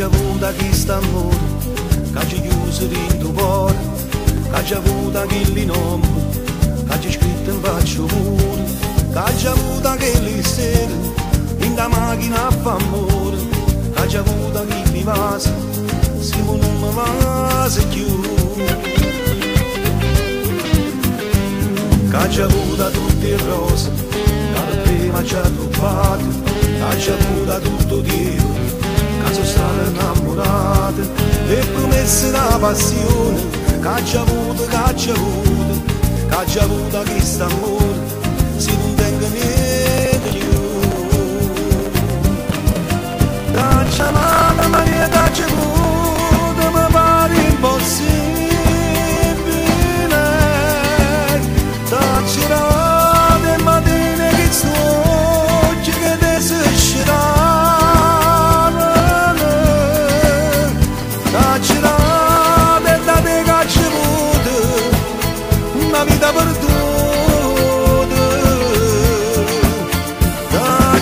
c'è avuto chi sta amore, che ci chiuso dentro cuore, che c'è avuto chi li nome, che c'è scritto in faccia muro, che c'è avuto che li sera, in la macchina a fa amore, che c'è avuto chi li vasa, se non mi vasa più. Che c'è avuto tutte le rose, che prima ci ha trovato, che c'è avuto tutto Dio, che sono state innamorate, e promesse da passione, che c'è avuto, che c'è avuto, che c'è avuto questo amore, se non tengo niente più. Che c'è amata Maria, che c'è avuto, mi pare impossibile. C'erate matine che sto oggi che te si sceravano, c'erate da te che c'è avuto una vita perduta,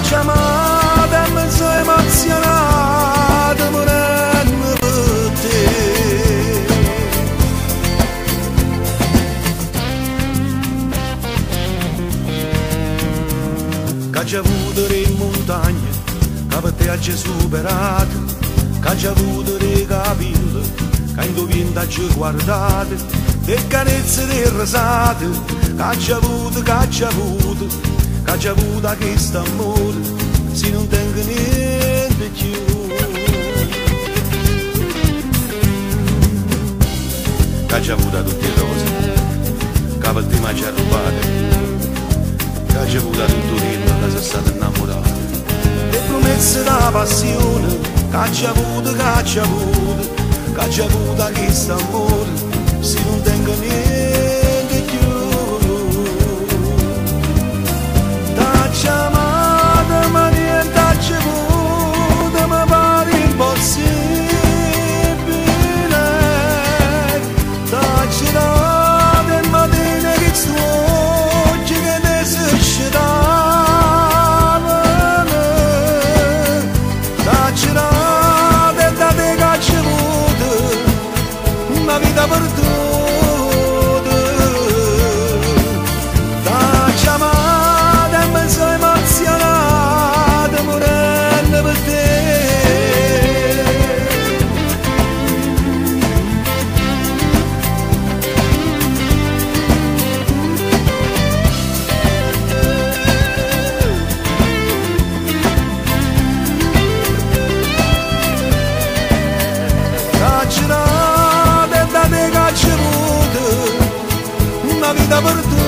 c'è amata e mezzo emozionata morendo per te. Che c'è avuto in montagna, che per te ha superato, che c'è avuto dei capelli, che indovina ci guardate, le carezze delle risate, che c'è avuto, che c'è avuto, che c'è avuto questo amore, se non tengo niente più. Che c'è avuto tutte le cose, che per te mi ci ha rubato, che c'è avuto tutto ritmo, che sei stato innamorato, le promesse da passione, che c'è avuto, che c'è avuto, che c'è avuto questo amore, se non tengo niente più. T'ho amata ma niente c'è avuto, mi pare impossibile. T'ho girato in mattina che sto oggi che te si sceravano, t'ho girato e da te che c'è avuto una vita perduta, t'ho chiamata e mezzo emozionata morendo per te. T'ho girato e da te che c'è avuto una vita perduta.